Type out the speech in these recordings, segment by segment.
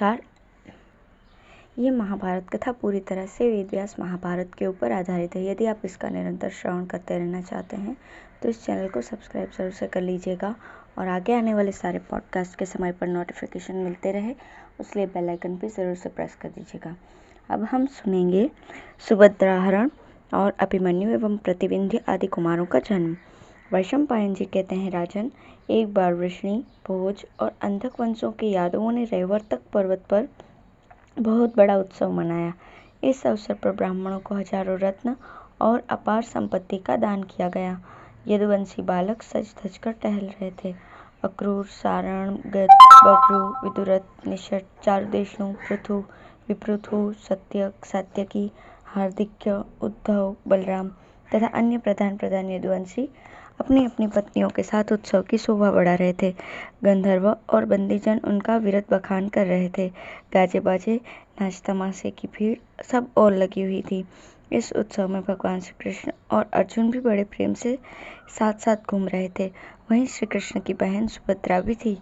नमस्कार। ये महाभारत कथा पूरी तरह से वेद व्यास महाभारत के ऊपर आधारित है। यदि आप इसका निरंतर श्रवण करते रहना चाहते हैं तो इस चैनल को सब्सक्राइब जरूर से कर लीजिएगा और आगे आने वाले सारे पॉडकास्ट के समय पर नोटिफिकेशन मिलते रहे उसलिए बेल आइकन भी ज़रूर से प्रेस कर दीजिएगा। अब हम सुनेंगे सुभद्राहरण और अभिमन्यु एवं प्रतिविंध्य आदि कुमारों का जन्म। वैशंपायन जी कहते हैं, राजन, एक बार वृष्णि, भोज और अंधक वंशों के यादवों ने रैवर्तक पर्वत पर बहुत बड़ा उत्सव मनाया। इस अवसर पर ब्राह्मणों को हजारों रत्न और अपार संपत्ति का दान किया गया। यदुवंशी बालक सज धज कर टहल रहे थे। अक्रूर, सारण, गद, बभ्रु, विदुरथ, निषद, चारुदेशनु, पृथु, विपृथु, सत्यक, सात्यकी, हार्दिक्य, उद्धव, बलराम तथा अन्य प्रधान यदुवंशी अपनी अपनी पत्नियों के साथ उत्सव की शोभा बढ़ा रहे थे। गंधर्व और बंदीजन उनका विरत बखान कर रहे थे। गाजे बाजे, नाच तमाशे की भीड़ सब और लगी हुई थी। इस उत्सव में भगवान श्री कृष्ण और अर्जुन भी बड़े प्रेम से साथ साथ घूम रहे थे। वहीं श्री कृष्ण की बहन सुभद्रा भी थी।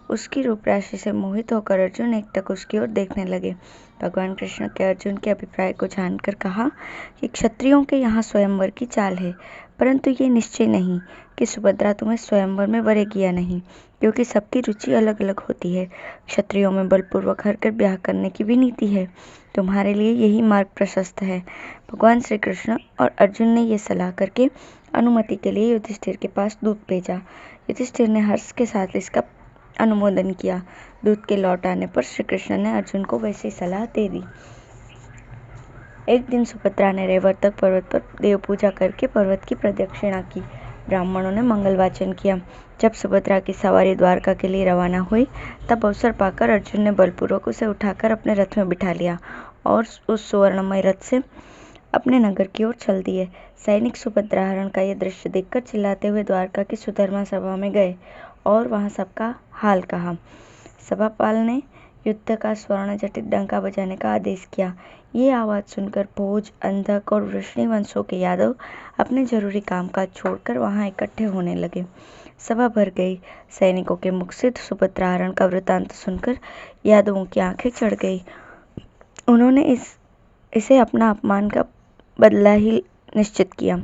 उसकी रूप राशि से मोहित होकर अर्जुन एकटक उसकी ओर देखने लगे। भगवान कृष्ण के अर्जुन के अभिप्राय को जानकर कहा कि क्षत्रियों के यहाँ स्वयंवर की चाल है, परंतु ये निश्चय नहीं कि सुभद्रा तुम्हें स्वयंवर में वरेगी या नहीं, क्योंकि सबकी रुचि अलग अलग होती है। क्षत्रियों में बलपूर्वक हरकर ब्याह करने की भी नीति है। तुम्हारे लिए यही मार्ग प्रशस्त है। भगवान श्री कृष्ण और अर्जुन ने ये सलाह करके अनुमति के लिए युधिष्ठिर के पास दूत भेजा। युधिष्ठिर ने हर्ष के साथ इसका अनुमोदन किया। दूत के लौट आने पर श्री कृष्ण ने अर्जुन को वैसी सलाह दे दी। एक दिन सुभद्रा ने रैवर्तक पर्वत पर देव पूजा करके पर्वत की प्रदक्षिणा की। ब्राह्मणों ने मंगल वाचन किया। जब सुभद्रा की सवारी द्वारका के लिए रवाना हुई तब अवसर पाकर अर्जुन ने बलपूर्वक उसे उठाकर अपने रथ में बिठा लिया और उस सुवर्णमय रथ से अपने नगर की ओर चल दिए। सैनिक सुभद्राहरण का यह दृश्य देखकर चिल्लाते हुए द्वारका की सुधर्मा सभा में गए और वहां सबका हाल कहा। सभापाल ने युद्ध का स्वर्ण जटित डंका बजाने का आदेश किया। ये आवाज सुनकर भोज, अंधक और वृष्णि वंशों के यादव अपने जरूरी कामकाज छोड़कर वहां इकट्ठे होने लगे। सभा भर गई। सैनिकों के मुख से सुभद्राहरण का वृतांत सुनकर यादवों की आंखें चढ़ गई। उन्होंने इसे अपना अपमान का बदला ही निश्चित किया।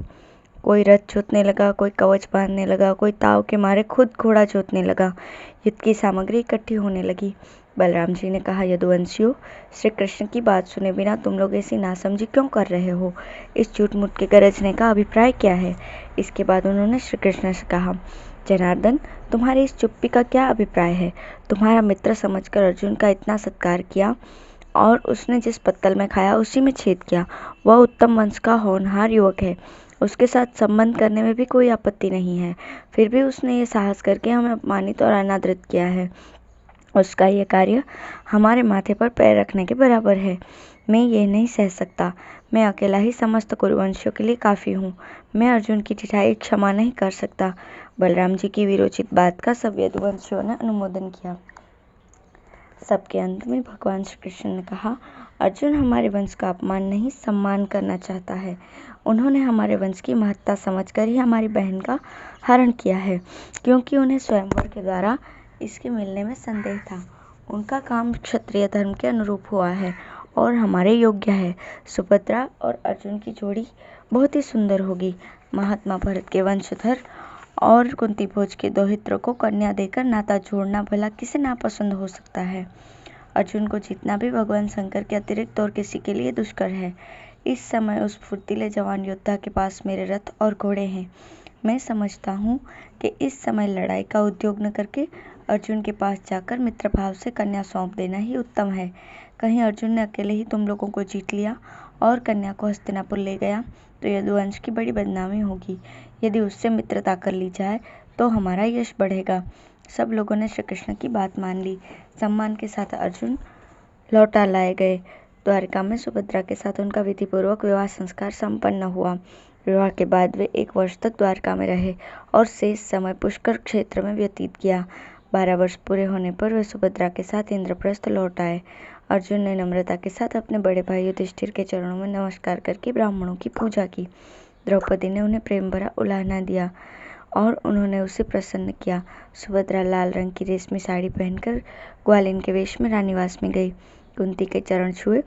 कोई रथ जोतने लगा, कोई कवच बांधने लगा, कोई ताव के मारे खुद घोड़ा जोतने लगा। युद्ध की सामग्री इकट्ठी होने लगी। बलराम जी ने कहा, यदुवंशियों, श्री कृष्ण की बात सुने बिना तुम लोग ऐसी नासमझी क्यों कर रहे हो? इस झूठ मूठ के गरजने का अभिप्राय क्या है? इसके बाद उन्होंने श्री कृष्ण से कहा, जनार्दन, तुम्हारी इस चुप्पी का क्या अभिप्राय है? तुम्हारा मित्र समझकर अर्जुन का इतना सत्कार किया और उसने जिस पत्तल में खाया उसी में छेद किया। वह उत्तम वंश का होनहार युवक है। उसके साथ संबंध करने में भी कोई आपत्ति नहीं है। फिर भी उसने ये साहस करके हमें अपमानित और अनादरित किया है। उसका ये कार्य हमारे माथे पर पैर रखने के बराबर है। मैं ये नहीं सह सकता। मैं अकेला ही समस्त कुरुवंशियों के लिए काफ़ी हूँ। मैं अर्जुन की ढिठाई क्षमा नहीं कर सकता। बलराम जी की वीरोचित बात का सब यदुवंशियों ने अनुमोदन किया। सबके अंत में भगवान श्री कृष्ण ने कहा, अर्जुन हमारे वंश का अपमान नहीं, सम्मान करना चाहता है। उन्होंने हमारे वंश की महत्ता समझकर ही हमारी बहन का हरण किया है, क्योंकि उन्हें स्वयंवर के द्वारा इसके मिलने में संदेह था। उनका काम क्षत्रिय धर्म के अनुरूप हुआ है और हमारे योग्य है। सुभद्रा और अर्जुन की जोड़ी बहुत ही सुंदर होगी। महात्मा भरत के वंशधर और कुंती भोज के दोहित्रों को कन्या देकर नाता जोड़ना भला किसे नापसंद हो सकता है? अर्जुन को जीतना भी भगवान शंकर के अतिरिक्त और किसी के लिए दुष्कर है। इस समय उस फुर्तीले जवान योद्धा के पास मेरे रथ और घोड़े हैं। मैं समझता हूँ कि इस समय लड़ाई का उद्योग न करके अर्जुन के पास जाकर मित्रभाव से कन्या सौंप देना ही उत्तम है। कहीं अर्जुन ने अकेले ही तुम लोगों को जीत लिया और कन्या को हस्तिनापुर ले गया तो यदुवंश की बड़ी बदनामी होगी। यदि उससे मित्रता कर ली जाए तो हमारा यश बढ़ेगा। सब लोगों ने श्री कृष्ण की बात मान ली। सम्मान के साथ अर्जुन लौटा लाए गए। द्वारका में सुभद्रा के साथ उनका विधिपूर्वक विवाह संस्कार संपन्न हुआ। विवाह के बाद वे 1 वर्ष तक द्वारका में रहे और शेष समय पुष्कर क्षेत्र में व्यतीत किया। 12 वर्ष पूरे होने पर वे सुभद्रा के साथ इंद्रप्रस्थ लौट आए। अर्जुन ने नम्रता के साथ अपने बड़े भाई युधिष्ठिर के चरणों में नमस्कार करके ब्राह्मणों की पूजा की। द्रौपदी ने उन्हें प्रेम भरा उलाहना दिया। और उन्होंने उसे प्रसन्न किया। सुभद्रा लाल रंग की रेशमी साड़ी पहनकर ग्वालिन के वेश में रानीवास में गई। कुंती के चरण छुए।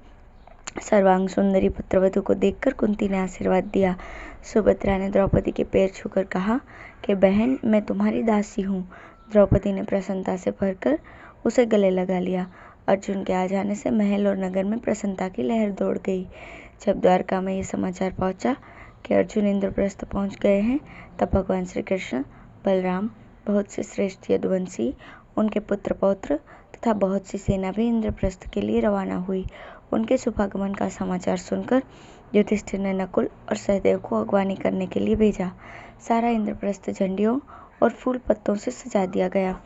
सर्वांग सुंदरी पुत्रवधू को देखकर कुंती ने आशीर्वाद दिया। सुभद्रा ने द्रौपदी के पैर छूकर कहा कि बहन, मैं तुम्हारी दासी हूँ। द्रौपदी ने प्रसन्नता से भरकर उसे गले लगा लिया। अर्जुन के आ जाने से महल और नगर में प्रसन्नता की लहर दौड़ गई। जब द्वारका में यह समाचार पहुंचा कि अर्जुन इंद्रप्रस्थ पहुंच गए हैं, तब भगवान श्री कृष्ण, बलराम, बहुत से श्रेष्ठ यदुवंशी, उनके पुत्र पौत्र तथा बहुत सी सेना भी इंद्रप्रस्थ के लिए रवाना हुई। उनके शुभागमन का समाचार सुनकर युधिष्ठिर ने नकुल और सहदेव को अगवानी करने के लिए भेजा। सारा इंद्रप्रस्थ झंडियों और फूल पत्तों से सजा दिया गया।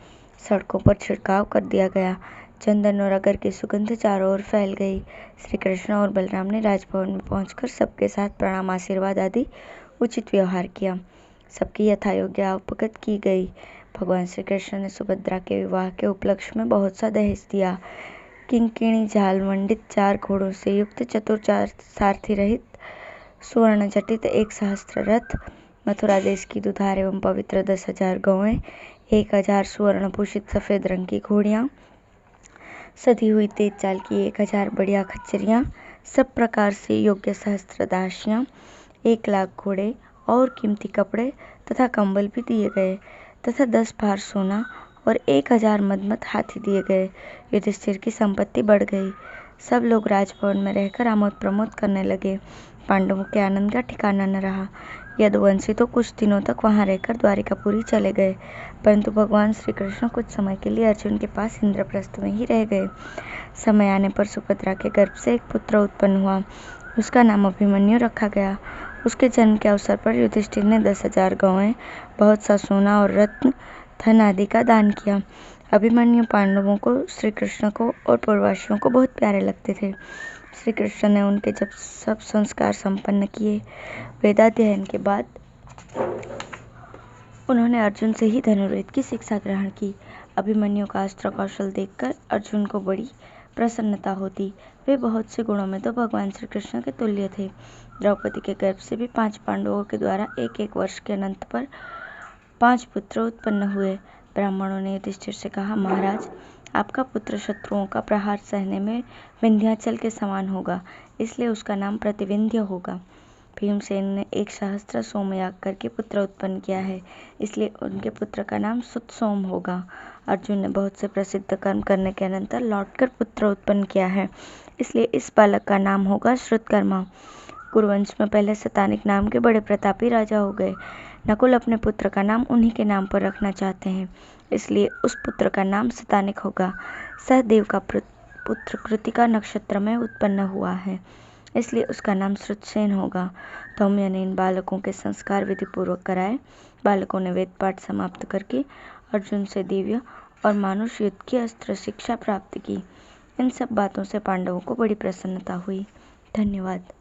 सड़कों पर छिड़काव कर दिया गया। चंदन और अगर की सुगंध चारों ओर फैल गई। श्री कृष्ण और बलराम ने राजभवन में पहुंचकर सबके साथ प्रणाम, आशीर्वाद आदि उचित व्यवहार किया। सबकी यथायोग्य आवभगत की गई। भगवान श्री कृष्ण ने सुभद्रा के विवाह के उपलक्ष्य में बहुत सा दहेज दिया। किंकिणी झाल मंडित 4 घोड़ों से युक्त चतुर सारथी रहित सुवर्ण जटित 1,000 रथ, मथुरा देश की दुधार एवं पवित्र 10,000 गौएं, 1,000 सुवर्ण भूषित सफेद रंग की घोड़ियां, सधी हुई तेज चाल की 1,000 बढ़िया खच्चरियां, सब प्रकार से योग्य सहस्त्र दासियां, 1 लाख घोड़े और कीमती कपड़े तथा कंबल भी दिए गए तथा 10 भार सोना और 1,000 मदमत हाथी दिए गए। युधिष्ठिर की संपत्ति बढ़ गई। सब लोग राजभवन में रहकर आमोद प्रमोद करने लगे। पांडवों के आनंद का ठिकाना न रहा। यदुवंशी तो कुछ दिनों तक वहां रहकर द्वारिकापुरी चले गए, परंतु भगवान श्री कृष्ण कुछ समय के लिए अर्जुन के पास इंद्रप्रस्थ में ही रह गए। समय आने पर सुभद्रा के गर्भ से एक पुत्र उत्पन्न हुआ। उसका नाम अभिमन्यु रखा गया। उसके जन्म के अवसर पर युधिष्ठिर ने 10,000 गौएं, बहुत सा सोना और रत्न धन आदि का दान किया। अभिमन्यु पांडवों को, श्री कृष्ण को और पूर्ववासियों को बहुत प्यारे लगते थे। श्री कृष्ण ने उनके जब सब संस्कार संपन्न किए, वेदाध्ययन के बाद उन्होंने अर्जुन से ही धनुर्वेद की शिक्षा ग्रहण की। अभिमन्यु का अस्त्र कौशल देखकर अर्जुन को बड़ी प्रसन्नता होती। वे बहुत से गुणों में तो भगवान श्री कृष्ण के तुल्य थे। द्रौपदी के गर्भ से भी 5 पांडवों के द्वारा 1-1 वर्ष के अनंत पर 5 पुत्र उत्पन्न हुए। ब्राह्मणों ने युधिष्ठिर से कहा, महाराज, आपका पुत्र शत्रुओं का प्रहार सहने में विंध्याचल के समान होगा, इसलिए उसका नाम प्रतिविंध्य होगा। भीमसेन ने 1,000 सोमयाग करके पुत्र उत्पन्न किया है, इसलिए उनके पुत्र का नाम सुतसोम होगा। अर्जुन ने बहुत से प्रसिद्ध कर्म करने के अनंतर लौटकर पुत्र उत्पन्न किया है, इसलिए इस बालक का नाम होगा श्रुतकर्मा। कुरुवंश में पहले शतानिक नाम के बड़े प्रतापी राजा हो गए। नकुल अपने पुत्र का नाम उन्हीं के नाम पर रखना चाहते हैं, इसलिए उस पुत्र का नाम शतानिक होगा। सहदेव का पुत्र कृतिका नक्षत्र में उत्पन्न हुआ है, इसलिए उसका नाम श्रुतसेन होगा। धौम्य ने इन बालकों के संस्कार विधि पूर्वक कराए। बालकों ने वेद पाठ समाप्त करके अर्जुन से दिव्य और मानुष युद्ध की अस्त्र शिक्षा प्राप्त की। इन सब बातों से पांडवों को बड़ी प्रसन्नता हुई। धन्यवाद।